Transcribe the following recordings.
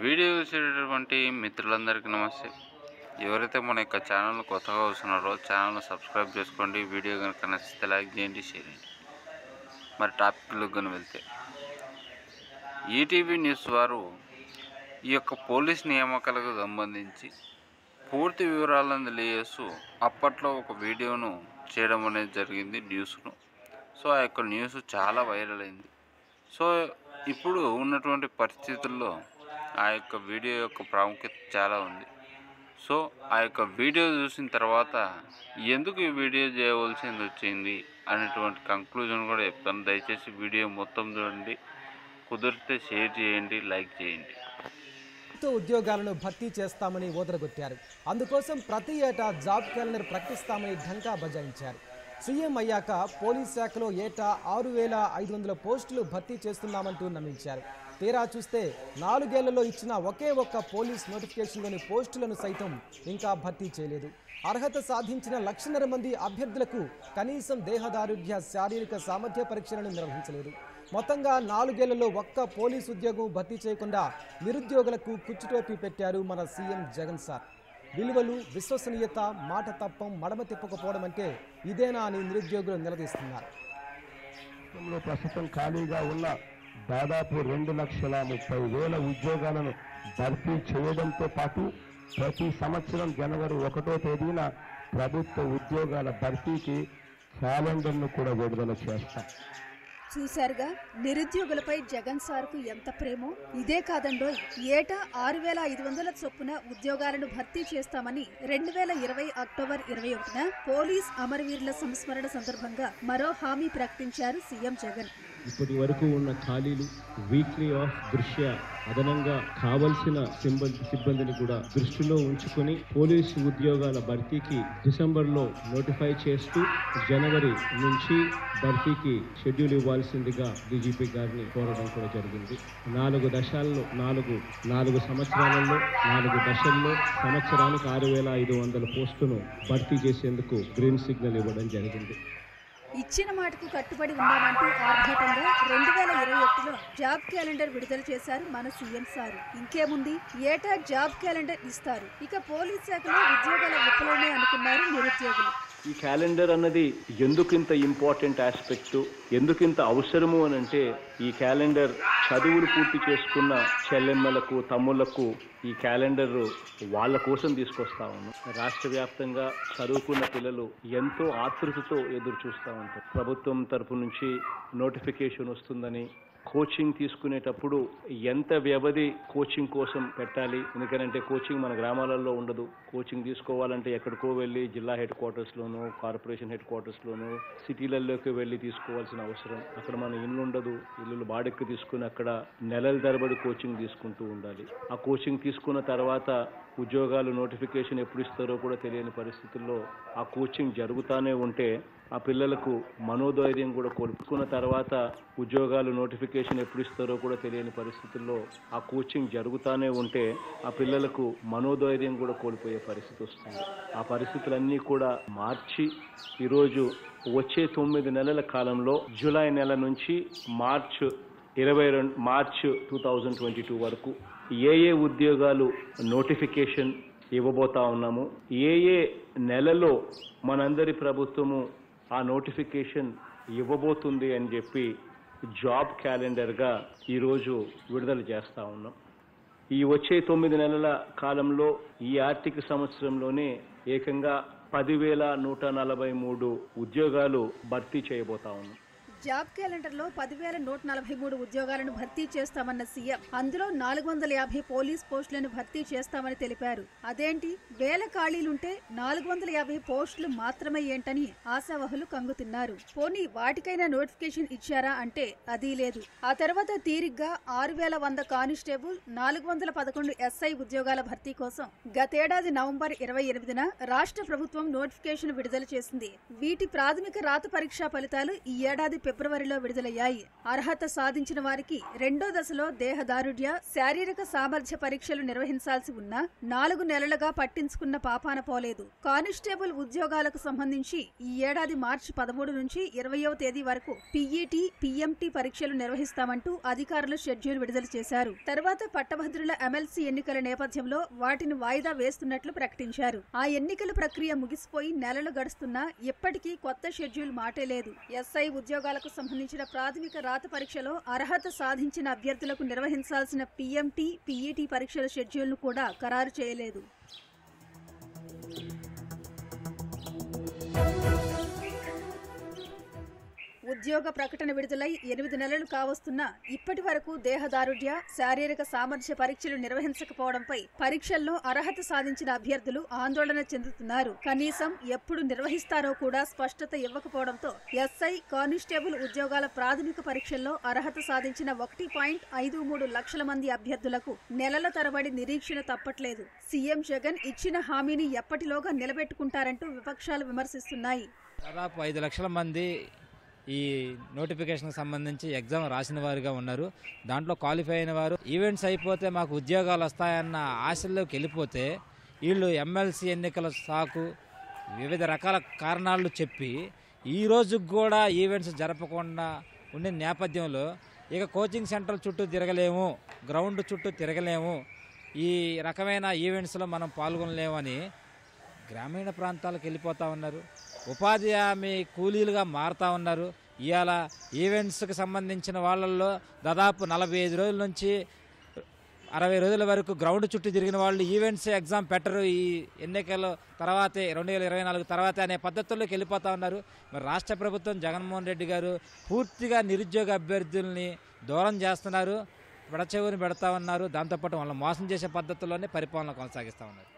Video చూసేటటువంటి మిత్రులందరికీ నమస్తే. ఎవరైతే మన యొక్క ఛానల్ కొత్తగా వస్తున్నారో ఛానల్ సబ్స్క్రైబ్ చేసుకోండి. వీడియో కనుక నచ్చితే లైక్ చేయండి, షేర్ చేయండి. మరి టాపిక్లోకి కనుక వెళ్తే, ఈటీవీ న్యూస్ వారు ఈ యొక్క పోలీస్ నియామకాలకు సంబంధించి పూర్తి వివరాలను తెలియజేస్తూ అప్పట్లో ఒక వీడియోను చేయడం అనేది జరిగింది న్యూస్ను. సో ఆ యొక్క న్యూస్ చాలా వైరల్ అయింది. సో ఇప్పుడు ఉన్నటువంటి పరిస్థితుల్లో ఆ యొక్క వీడియో యొక్క ప్రాముఖ్యత చాలా ఉంది. సో ఆ యొక్క వీడియో చూసిన తర్వాత ఎందుకు ఈ వీడియో చేయవలసింది వచ్చింది అనేటువంటి కంక్లూజన్ కూడా చెప్తాను. దయచేసి వీడియో మొత్తం చూడండి, కుదిరితే షేర్ చేయండి, లైక్ చేయండి. ఉద్యోగాలను భర్తీ చేస్తామని ఊదరగొట్టారు. అందుకోసం ప్రతి ఏటా జాబ్ క్యాలెండర్ ప్రకటిస్తామని ఢంకా బజాయించారు. సీఎం అయ్యాక పోలీస్ శాఖలో ఏటా 6,500 పోస్టులు భర్తీ చేస్తున్నామంటూ నమ్మించారు. తీరా చూస్తే 4 ఏళ్లలో ఇచ్చిన ఒకే ఒక్క పోలీస్ నోటిఫికేషన్లోని పోస్టులను సైతం ఇంకా భర్తీ చేయలేదు. అర్హత సాధించిన 1,00,000 మంది అభ్యర్థులకు కనీసం దేహదారుఢ్య శారీరక సామర్థ్య పరీక్షలను నిర్వహించలేదు. మొత్తంగా 4 ఏళ్లలో ఒక్క పోలీసు ఉద్యోగం భర్తీ చేయకుండా నిరుద్యోగులకు కుచ్చుటోపీ పెట్టారు మన సీఎం జగన్ సార్. విలువలు, విశ్వసనీయత, మాట తప్పం, మడమ తిప్పకపోవడం అంటే ఇదేనా అని నిరుద్యోగులు నిలదీస్తున్నారు. ప్రస్తుతం ఖాళీగా ఉన్న దాదాపు 2,30,000 ఉద్యోగాలను భర్తీ చేయడంతో పాటు ప్రతి సంవత్సరం జనవరి 1వ తేదీన ప్రభుత్వ ఉద్యోగాల భర్తీకి క్యాలెండర్ను కూడా విడుదల చేస్తాం. చూశారుగా నిరుద్యోగులపై జగన్ సార్కు ఎంత ప్రేమో. ఇదే కాదండోయ్, ఏటా 6,500 చొప్పున ఉద్యోగాలను భర్తీ చేస్తామని 2020 అక్టోబర్ 21న పోలీస్ అమరవీరుల సంస్మరణ సందర్భంగా మరో హామీ ప్రకటించారు సీఎం జగన్. ఇప్పటి వరకు ఉన్న ఖాళీలు వీక్లీ ఆఫ్ దృష్ట్యా అదనంగా కావలసిన సిబ్బందిని కూడా దృష్టిలో ఉంచుకొని పోలీసు ఉద్యోగాల భర్తీకి డిసెంబర్లో నోటిఫై చేస్తూ జనవరి నుంచి భర్తీకి షెడ్యూల్ ఇవ్వాల్సిందిగా డీజీపీ గారిని కోరడం కూడా జరిగింది. 4 సంవత్సరాలలో 4 దశల్లో సంవత్సరానికి 6,500 పోస్టును భర్తీ చేసేందుకు గ్రీన్ సిగ్నల్ ఇవ్వడం జరిగింది. ఇచ్చిన మాటకు కట్టుబడి ఉన్నామంటూ ఆర్భాటంగా 2021లో జాబ్ క్యాలెండర్ విడుదల చేశారు మన సీఎం సార్. ఇంకేముంది, ఏటా జాబ్ క్యాలెండర్ ఇస్తారు. ఇక పోలీస్ శాఖలో ఉద్యోగాల విఫలమే అనుకున్నారు నిరుద్యోగులు. ఈ క్యాలెండర్ అన్నది ఎందుకింత ఇంపార్టెంట్ ఆస్పెక్టు, ఎందుకింత అవసరము అని అంటే, ఈ క్యాలెండర్ చదువులు పూర్తి చేసుకున్న చెల్లెమ్మలకు, తమ్ముళ్లకు ఈ క్యాలెండర్ వాళ్ళ కోసం తీసుకొస్తా ఉన్నాం. రాష్ట్ర వ్యాప్తంగా చదువుకున్న పిల్లలు ఎంతో ఆతృతతో ఎదురు చూస్తూ ఉంటారు. ప్రభుత్వం తరపు నుంచి నోటిఫికేషన్ వస్తుందని, కోచింగ్ తీసుకునేటప్పుడు ఎంత వ్యవధి కోచింగ్ కోసం పెట్టాలి, ఎందుకంటే కోచింగ్ మన గ్రామాలలో ఉండదు. కోచింగ్ తీసుకోవాలంటే ఎక్కడికో వెళ్ళి జిల్లా హెడ్ క్వార్టర్స్లోనూ, కార్పొరేషన్ హెడ్ క్వార్టర్స్లోనూ, సిటీలలోకి వెళ్ళి తీసుకోవాల్సిన అవసరం. అక్కడ మన ఇల్లు ఉండదు, ఇల్లు బాడెక్కి తీసుకుని అక్కడ నెలల తరబడి కోచింగ్ తీసుకుంటూ ఉండాలి. ఆ కోచింగ్ తీసుకున్న తర్వాత ఉద్యోగాలు నోటిఫికేషన్ ఎప్పుడు ఇస్తారో కూడా తెలియని పరిస్థితుల్లో ఆ కోచింగ్ జరుగుతూనే ఉంటే ఆ పిల్లలకు మనోధైర్యం కూడా కోల్పోకున్న తర్వాత ఉద్యోగాలు నోటిఫికేషన్ ఎప్పుడు ఇస్తారో కూడా తెలియని పరిస్థితుల్లో ఆ కోచింగ్ జరుగుతూనే ఉంటే ఆ పిల్లలకు మనోధైర్యం కూడా కోల్పోయే పరిస్థితి వస్తుంది. ఆ పరిస్థితులన్నీ కూడా మార్చి ఈరోజు వచ్చే 9 నెలల కాలంలో జూలై నెల నుంచి మార్చ్ 2022 వరకు ఏ ఉద్యోగాలు నోటిఫికేషన్ ఇవ్వబోతా ఉన్నాము, ఏ నెలలో మనందరి ప్రభుత్వము ఆ నోటిఫికేషన్ ఇవ్వబోతుంది అని చెప్పి జాబ్ క్యాలెండర్గా ఈరోజు విడుదల చేస్తూ ఉన్నాం. ఈ వచ్చే 9 నెలల కాలంలో ఈ ఆర్థిక సంవత్సరంలోనే ఏకంగా 10,143 ఉద్యోగాలు భర్తీ చేయబోతా ఉన్నాం. జాబ్ క్యాలెండర్లో 10,143 ఉద్యోగాలను భర్తీ చేస్తామన్న సీఎం అందులో 450 పోలీస్ పోస్టులను భర్తీ చేస్తామని తెలిపారు. అదేంటి, వేల ఖాళీలుంటే 450 పోస్టులు మాత్రమే ఏంటని ఆశావహులు కంగుతిన్నారు. పోనీ వాటికైనా నోటిఫికేషన్ ఇచ్చారా అంటే అదీ లేదు. ఆ తర్వాత తీరిగ్గా 6,100 కానిస్టేబుల్, 411 ఎస్ఐ ఉద్యోగాల భర్తీ కోసం గతేడాది నవంబర్ 28న రాష్ట్ర ప్రభుత్వం నోటిఫికేషన్ విడుదల చేసింది. వీటి ప్రాథమిక రాత పరీక్షా ఫలితాలు ఈ ఏడాది ఫిబ్రవరిలో విడుదలయ్యాయి. అర్హత సాధించిన వారికి రెండో దశలో దేహదారుఢ్య, శారీరక సామర్థ్య పరీక్షలు నిర్వహించాల్సి ఉన్నా 4 నెలలుగా పట్టించుకున్న పాపాన పోలేదు. కానిస్టేబుల్ ఉద్యోగాలకు సంబంధించి ఈ ఏడాది మార్చి 13 నుంచి 20వ తేదీ వరకు పీఈటీ, పీఎంటీ పరీక్షలు నిర్వహిస్తామంటూ అధికారులు షెడ్యూల్ విడుదల చేశారు. తర్వాత పట్టభద్రుల ఎమ్మెల్సీ ఎన్నికల నేపథ్యంలో వాటిని వాయిదా వేస్తున్నట్లు ప్రకటించారు. ఆ ఎన్నికల ప్రక్రియ ముగిసిపోయి నెలలు గడుస్తున్నా ఇప్పటికీ కొత్త షెడ్యూల్ మాటే లేదు. ఎస్ఐ ఉద్యోగాలకు సంబంధించిన ప్రాథమిక రాత పరీక్షలో అర్హత సాధించిన అభ్యర్థులకు నిర్వహించాల్సిన పీఎంటీ, పీఈటీ పరీక్షల షెడ్యూల్ను కూడా ఖరారు చేయలేదు. ఉద్యోగ ప్రకటన విడుదలై 8 నెలలు కావస్తున్నా ఇప్పటి వరకు దేహదారుఢ్య, శారీరక సామర్థ్య పరీక్షలు నిర్వహించకపోవడంపై పరీక్షల్లో అర్హత సాధించిన అభ్యర్థులు ఆందోళన చెందుతున్నారు. కనీసం ఎప్పుడు నిర్వహిస్తారో కూడా స్పష్టత ఇవ్వకపోవడంతో ఎస్ఐ, కానిస్టేబుల్ ఉద్యోగాల ప్రాథమిక పరీక్షల్లో అర్హత సాధించిన 1.53 లక్షల మంది అభ్యర్థులకు నెలల తరబడి నిరీక్షణ తప్పట్లేదు. సీఎం జగన్ ఇచ్చిన హామీని ఎప్పటిలోగా నిలబెట్టుకుంటారంటూ విపక్షాలు విమర్శిస్తున్నాయి. దాదాపు 5 లక్షల మంది ఈ నోటిఫికేషన్కి సంబంధించి ఎగ్జామ్ రాసిన వారుగా ఉన్నారు. దాంట్లో క్వాలిఫై అయిన వారు ఈవెంట్స్ అయిపోతే మాకు ఉద్యోగాలు వస్తాయన్న ఆశల్లోకి వెళ్ళిపోతే వీళ్ళు ఎమ్మెల్సీ ఎన్నికల సాకు వివిధ రకాల కారణాలు చెప్పి ఈ రోజుకు కూడా ఈవెంట్స్ జరపకుండా ఉండే నేపథ్యంలో ఇక కోచింగ్ సెంటర్ చుట్టూ తిరగలేము, గ్రౌండ్ చుట్టూ తిరగలేము, ఈ రకమైన ఈవెంట్స్లో మనం పాల్గొనలేమని గ్రామీణ ప్రాంతాలకు వెళ్ళిపోతూ ఉన్నారు. ఉపాధి హామీ కూలీలుగా మారుతూ ఉన్నారు. ఇవాళ ఈవెంట్స్కి సంబంధించిన వాళ్ళల్లో దాదాపు 45 రోజుల నుంచి 60 రోజుల వరకు గ్రౌండ్ చుట్టూ తిరిగిన వాళ్ళు ఈవెంట్స్ ఎగ్జామ్ పెట్టరు, ఈ ఎన్నికల తర్వాతే 2024 తర్వాతే అనే పద్ధతుల్లోకి వెళ్ళిపోతూ ఉన్నారు. మరి రాష్ట్ర ప్రభుత్వం జగన్మోహన్ రెడ్డి గారు పూర్తిగా నిరుద్యోగ అభ్యర్థుల్ని దూరం చేస్తున్నారు, విడచెవుని పెడతా ఉన్నారు. దాంతోపాటు వాళ్ళని మోసం చేసే పద్ధతుల్లోనే పరిపాలన కొనసాగిస్తూ ఉన్నారు.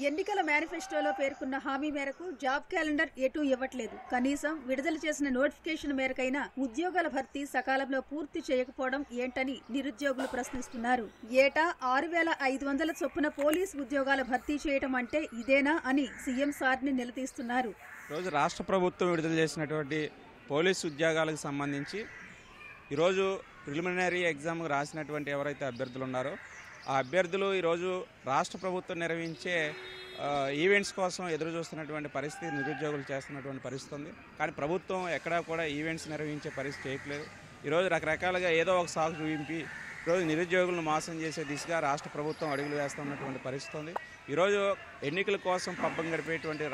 ఎన్నికల మేనిఫెస్టోలో పేర్కొన్న హామీ మేరకు జాబ్ క్యాలెండర్ ఎటూ ఇవ్వట్లేదు. కనీసం విడుదల చేసిన నోటిఫికేషన్ మేరకైనా ఉద్యోగాల భర్తీ సకాలంలో పూర్తి చేయకపోవడం ఏంటని నిరుద్యోగులు ప్రశ్నిస్తున్నారు. ఏటా 6,500 చొప్పున పోలీస్ ఉద్యోగాల భర్తీ చేయడం అంటే ఇదేనా అని సీఎం సార్ని నిలదీస్తున్నారు. ఈరోజు రాష్ట్ర ప్రభుత్వం విడుదల చేసినటువంటి పోలీసు ఉద్యోగాలకు సంబంధించి ఈరోజు ప్రిలిమినరీ ఎగ్జామ్ రాసినటువంటి ఎవరైతే అభ్యర్థులు ఉన్నారో ఆ అభ్యర్థులు ఈరోజు రాష్ట్ర ప్రభుత్వం నిర్వహించే ఈవెంట్స్ కోసం ఎదురు చూస్తున్నటువంటి పరిస్థితి నిరుద్యోగులు చేస్తున్నటువంటి పరిస్థితి ఉంది. కానీ ప్రభుత్వం ఎక్కడా కూడా ఈవెంట్స్ నిర్వహించే పరిస్థితి చేయట్లేదు. ఈరోజు రకరకాలుగా ఏదో ఒక సాకు చూపించి ఈరోజు నిరుద్యోగులను మోసం చేసే దిశగా రాష్ట్ర ప్రభుత్వం అడుగులు వేస్తున్నటువంటి పరిస్థితి ఉంది. ఈరోజు ఎన్నికల కోసం పబ్బం గడిపేటువంటి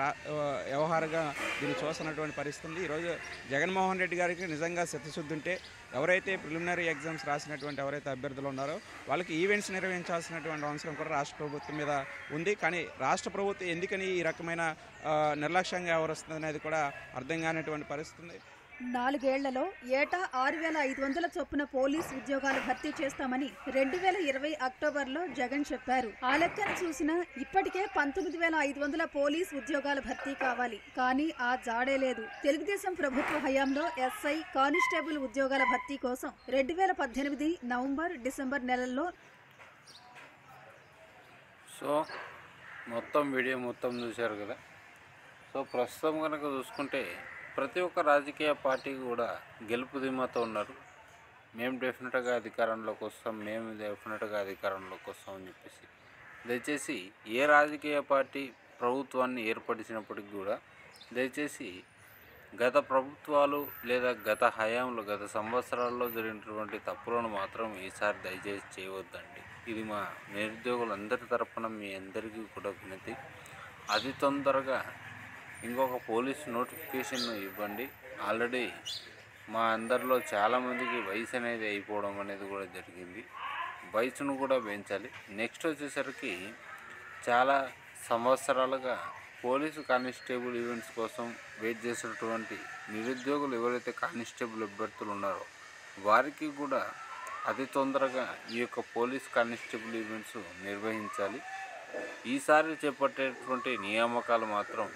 వ్యవహారంగా దీన్ని చూస్తున్నటువంటి పరిస్థితి ఉంది. ఈరోజు జగన్మోహన్ రెడ్డి గారికి నిజంగా చిత్తశుద్ధి ఉంటే ఎవరైతే ప్రిలిమినరీ ఎగ్జామ్స్ రాసినటువంటి ఎవరైతే అభ్యర్థులు ఉన్నారో వాళ్ళకి ఈవెంట్స్ నిర్వహించాల్సినటువంటి అవసరం కూడా రాష్ట్ర ప్రభుత్వం మీద ఉంది. కానీ రాష్ట్ర ప్రభుత్వం ఎందుకని ఈ రకమైన నిర్లక్ష్యంగా వ్యవహరిస్తుంది అనేది కూడా అర్థం కానిటువంటి పరిస్థితి ఉంది. 4 ఏళ్లలో ఏటా 6,500 చొప్పున పోలీస్ ఉద్యోగాలు భర్తీ చేస్తామని 2020 అక్టోబర్లో జగన్ చెప్పారు. ఆ లెక్కను చూసినా ఇప్పటికే 19,500 పోలీస్ ఉద్యోగాల భర్తీ కావాలి. కానీ ఆ జాడే లేదు. తెలుగుదేశం ప్రభుత్వ హయాంలో ఎస్ఐ, కానిస్టేబుల్ ఉద్యోగాల భర్తీ కోసం 2018 నవంబర్, డిసెంబర్ నెలల్లో వీడియో మొత్తం చూశారు కదా. ప్రస్తుతం కనుక చూసుకుంటే ప్రతి ఒక్క రాజకీయ పార్టీ కూడా గెలుపు ధీమాతో ఉన్నారు. మేము డెఫినెట్గా అధికారంలోకి వస్తాం, మేము డెఫినెట్గా అధికారంలోకి వస్తాం అని చెప్పేసి. దయచేసి ఏ రాజకీయ పార్టీ ప్రభుత్వాన్ని ఏర్పరిచినప్పటికీ కూడా దయచేసి గత ప్రభుత్వాలు లేదా గత హయాంలో గత సంవత్సరాల్లో జరిగినటువంటి తప్పులను మాత్రం ఈసారి దయచేసి చేయవద్దండి. ఇది మా నిరుద్యోగులందరి తరపున మీ అందరికీ కూడా వినతి. అతి తొందరగా ఇంకొక పోలీస్ నోటిఫికేషన్ ఇవ్వండి. ఆల్రెడీ మా అందరిలో చాలామందికి వయసు అనేది అయిపోవడం అనేది కూడా జరిగింది. వయసును కూడా పెంచాలి. నెక్స్ట్ వచ్చేసరికి చాలా సంవత్సరాలుగా పోలీసు కానిస్టేబుల్ ఈవెంట్స్ కోసం వెయిట్ చేసినటువంటి నిరుద్యోగులు ఎవరైతే కానిస్టేబుల్ అభ్యర్థులు ఉన్నారో వారికి కూడా అతి తొందరగా ఈ యొక్క పోలీస్ కానిస్టేబుల్ ఈవెంట్స్ నిర్వహించాలి. ఈసారి చేపట్టేటువంటి నియామకాలు మాత్రం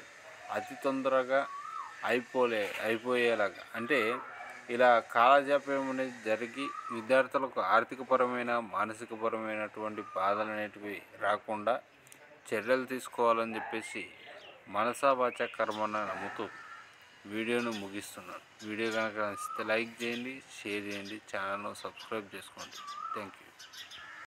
అతి తొందరగా అయిపోయేలాగా, అంటే ఇలా కాలజాప్యం అనేది జరిగి విద్యార్థులకు ఆర్థికపరమైన మానసికపరమైనటువంటి బాధలు అనేటివి రాకుండా చర్యలు తీసుకోవాలని చెప్పేసి మనసా వాచా కర్మన నమ్ముతూ వీడియోను ముగిస్తున్నాను. వీడియో కనుక నచ్చితే లైక్ చేయండి, షేర్ చేయండి, ఛానల్ను సబ్స్క్రైబ్ చేసుకోండి. Thank you.